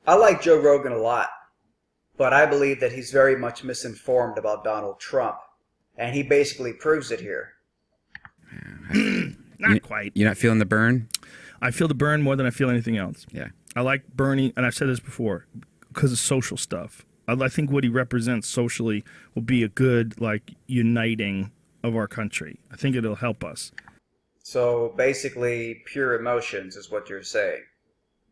I like Joe Rogan a lot, but I believe that he's very much misinformed about Donald Trump, and he basically proves it here. Not quite. You're not feeling the burn? I feel the burn more than I feel anything else. Yeah. I like Bernie, and I've said this before, because of social stuff. I think what he represents socially will be a good, like, uniting of our country. I think it'll help us. So basically, pure emotions is what you're saying.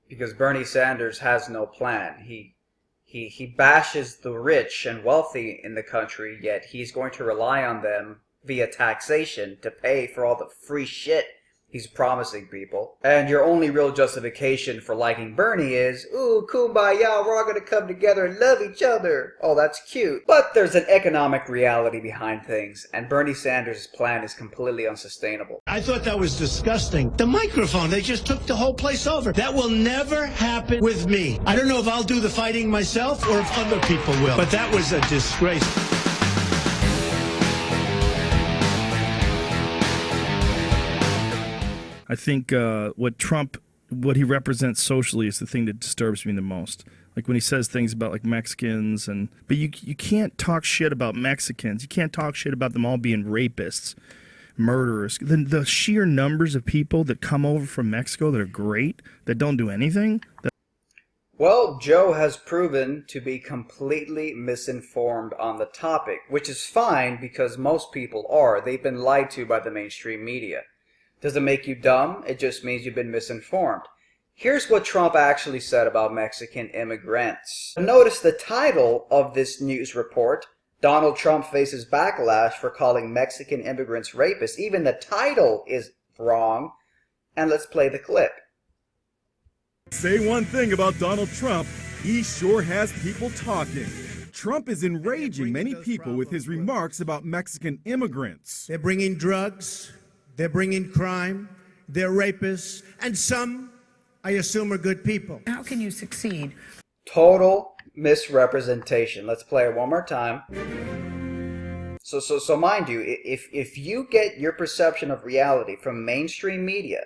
Because Bernie Sanders has no plan. He bashes the rich and wealthy in the country, yet he's going to rely on them via taxation to pay for all the free shit he's promising people. And your only real justification for liking Bernie is, ooh, kumbaya, we're all going to come together and love each other. Oh, that's cute. But there's an economic reality behind things, and Bernie Sanders' plan is completely unsustainable. I thought that was disgusting. The microphone, they just took the whole place over. That will never happen with me. I don't know if I'll do the fighting myself or if other people will, but that was a disgrace. I think what he represents socially is the thing that disturbs me the most. Like when he says things about like Mexicans, but you can't talk shit about Mexicans. You can't talk shit about them all being rapists, murderers. The sheer numbers of people that come over from Mexico that are great, that don't do anything. Well, Joe has proven to be completely misinformed on the topic, which is fine because most people are. They've been lied to by the mainstream media. Does it make you dumb? It just means you've been misinformed. Here's what Trump actually said about Mexican immigrants. Notice the title of this news report. Donald Trump faces backlash for calling Mexican immigrants rapists. Even the title is wrong. And let's play the clip. Say one thing about Donald Trump, he sure has people talking. Trump is enraging many people with his remarks about Mexican immigrants. They're bringing drugs. They're bringing crime, they're rapists, and some, I assume, are good people. How can you succeed? Total misrepresentation. Let's play it one more time. So mind you, if you get your perception of reality from mainstream media,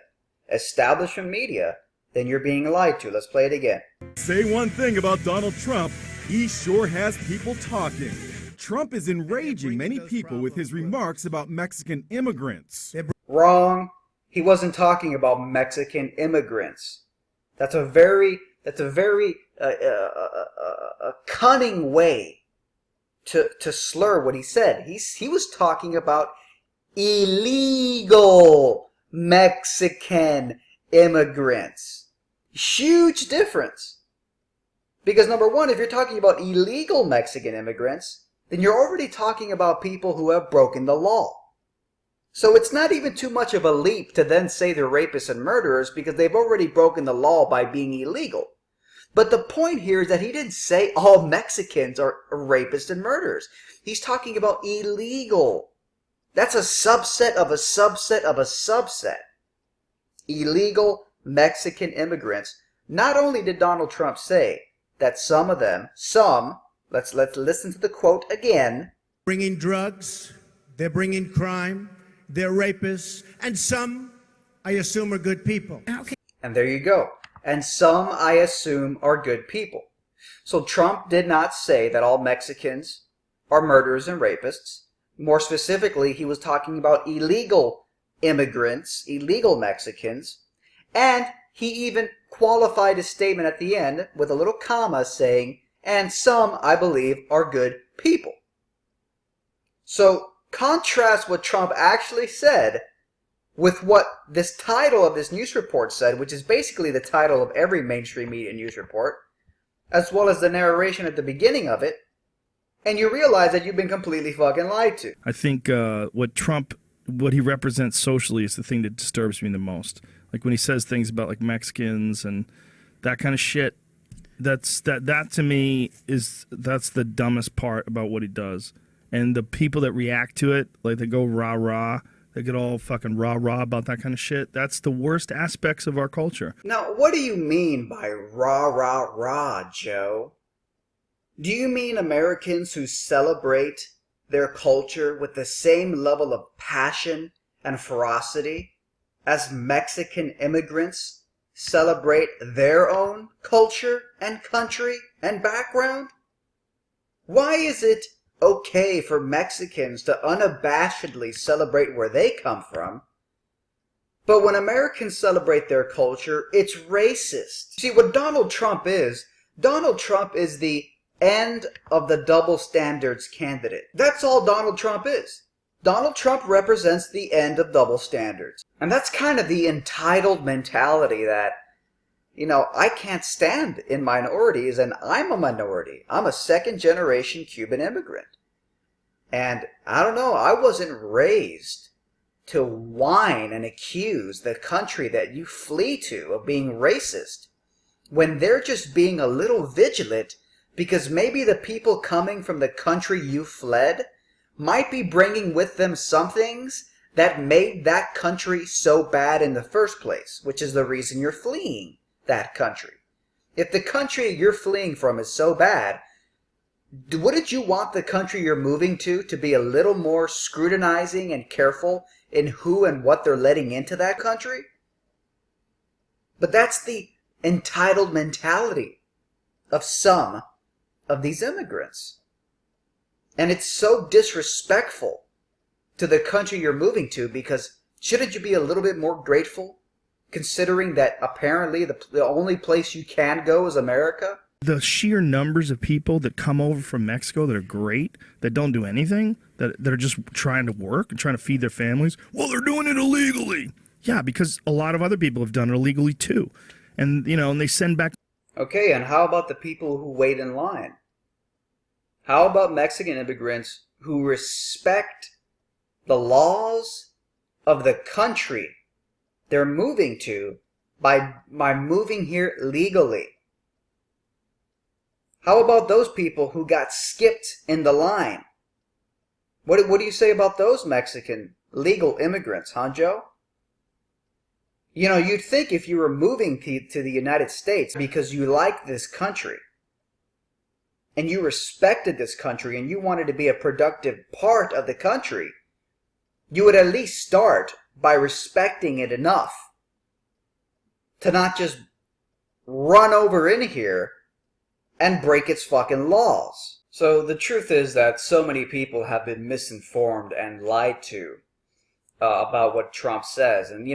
establishment media, then you're being lied to. Let's play it again. Say one thing about Donald Trump, he sure has people talking. Trump is enraging many people with his remarks about Mexican immigrants. Wrong. He wasn't talking about Mexican immigrants. That's a very cunning way to slur what he said. He was talking about illegal Mexican immigrants. Huge difference. Because number one, if you're talking about illegal Mexican immigrants, then you're already talking about people who have broken the law. So it's not even too much of a leap to then say they're rapists and murderers because they've already broken the law by being illegal. But the point here is that he didn't say all Mexicans are rapists and murderers. He's talking about illegal. That's a subset of a subset of a subset. Illegal Mexican immigrants. Not only did Donald Trump say that some of them, let's listen to the quote again. Bringing drugs, they're bringing crime, they're rapists, and some, I assume, are good people. And there you go. And some, I assume, are good people. So Trump did not say that all Mexicans are murderers and rapists. More specifically, he was talking about illegal immigrants, illegal Mexicans, and he even qualified his statement at the end with a little comma saying, and some, I believe, are good people. So contrast what Trump actually said with what this title of this news report said, which is basically the title of every mainstream media news report, as well as the narration at the beginning of it, and you realize that you've been completely fucking lied to. I think what he represents socially is the thing that disturbs me the most. Like when he says things about like Mexicans and that kind of shit, that to me that's the dumbest part about what he does. And the people that react to it, like they go rah-rah, they get all fucking rah-rah about that kind of shit. That's the worst aspects of our culture. Now, what do you mean by rah-rah-rah, Joe? Do you mean Americans who celebrate their culture with the same level of passion and ferocity as Mexican immigrants celebrate their own culture and country and background? Why is it okay for Mexicans to unabashedly celebrate where they come from, but when Americans celebrate their culture, it's racist? See, what Donald Trump is the end of the double standards candidate. That's all Donald Trump is. Donald Trump represents the end of double standards. And that's kind of the entitled mentality that, I can't stand in minorities, and I'm a minority. I'm a second-generation Cuban immigrant. And I don't know, I wasn't raised to whine and accuse the country that you flee to of being racist, when they're just being a little vigilant because maybe the people coming from the country you fled might be bringing with them some things that made that country so bad in the first place, which is the reason you're fleeing that country. If the country you're fleeing from is so bad, wouldn't you want the country you're moving to be a little more scrutinizing and careful in who and what they're letting into that country? But that's the entitled mentality of some of these immigrants. And it's so disrespectful to the country you're moving to, because shouldn't you be a little bit more grateful, considering that apparently the only place you can go is America? The sheer numbers of people that come over from Mexico that are great, that don't do anything, that are just trying to work and trying to feed their families, well, they're doing it illegally. Yeah, because a lot of other people have done it illegally too. And, and they send back. Okay, and how about the people who wait in line? How about Mexican immigrants who respect the laws of the country they're moving to by moving here legally? How about those people who got skipped in the line? What do you say about those Mexican legal immigrants, huh, Joe? You'd think if you were moving to the United States because you liked this country, and you respected this country, and you wanted to be a productive part of the country, you would at least start by respecting it enough to not just run over in here and break its fucking laws. So the truth is that so many people have been misinformed and lied to about what Trump says. And,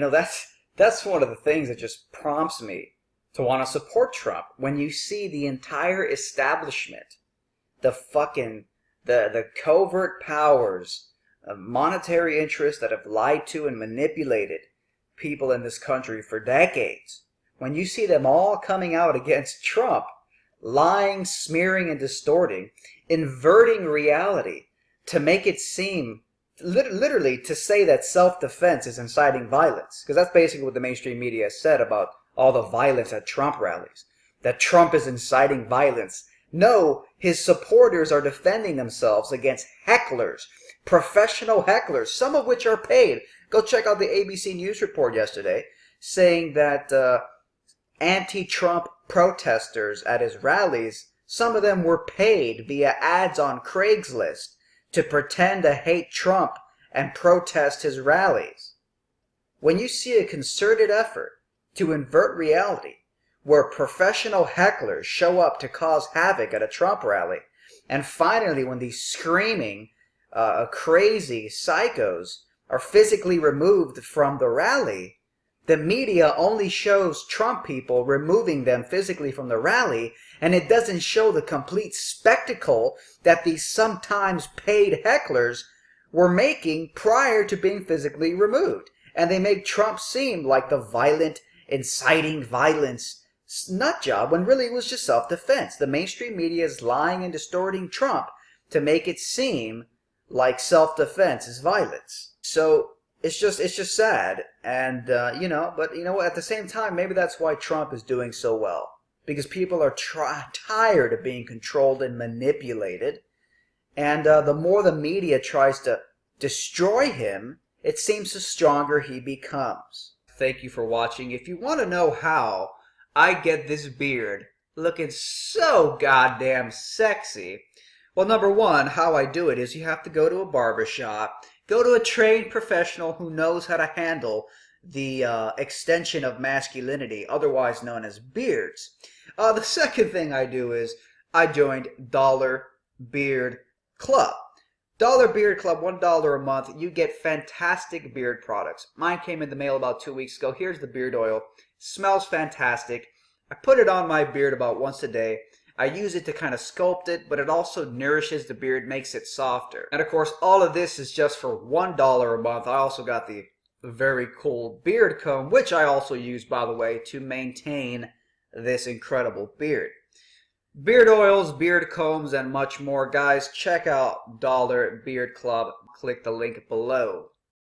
that's one of the things that just prompts me to want to support Trump. When you see the entire establishment, the covert powers of monetary interests that have lied to and manipulated people in this country for decades, when you see them all coming out against Trump, lying, smearing, and distorting, inverting reality to make it seem, literally to say that self-defense is inciting violence. Because that's basically what the mainstream media has said about all the violence at Trump rallies. That Trump is inciting violence. No, his supporters are defending themselves against hecklers, professional hecklers, some of which are paid. Go check out the ABC News report yesterday, saying that anti-Trump protesters at his rallies, some of them were paid via ads on Craigslist to pretend to hate Trump and protest his rallies. When you see a concerted effort to invert reality, where professional hecklers show up to cause havoc at a Trump rally, and finally when these screaming, crazy psychos are physically removed from the rally, the media only shows Trump people removing them physically from the rally, and it doesn't show the complete spectacle that these sometimes paid hecklers were making prior to being physically removed. And they make Trump seem like the violent, inciting violence nut job, when really it was just self-defense. The mainstream media is lying and distorting Trump to make it seem like self-defense is violence. So it's just sad, and but at the same time, maybe that's why Trump is doing so well, because people are tired of being controlled and manipulated, and the more the media tries to destroy him, it seems the stronger he becomes. Thank you for watching. If you want to know how I get this beard looking so goddamn sexy, well, number one, how I do it is you have to go to a barbershop, go to a trained professional who knows how to handle the extension of masculinity, otherwise known as beards. The second thing I do is I joined Dollar Beard Club. Dollar Beard Club, $1 a month. You get fantastic beard products. Mine came in the mail about 2 weeks ago. Here's the beard oil. Smells fantastic. I put it on my beard about once a day. I use it to kind of sculpt it, but it also nourishes the beard, makes it softer. And of course, all of this is just for $1 a month. I also got the very cool beard comb, which I also use, by the way, to maintain this incredible beard. Beard oils, beard combs, and much more. Guys, check out Dollar Beard Club. Click the link below.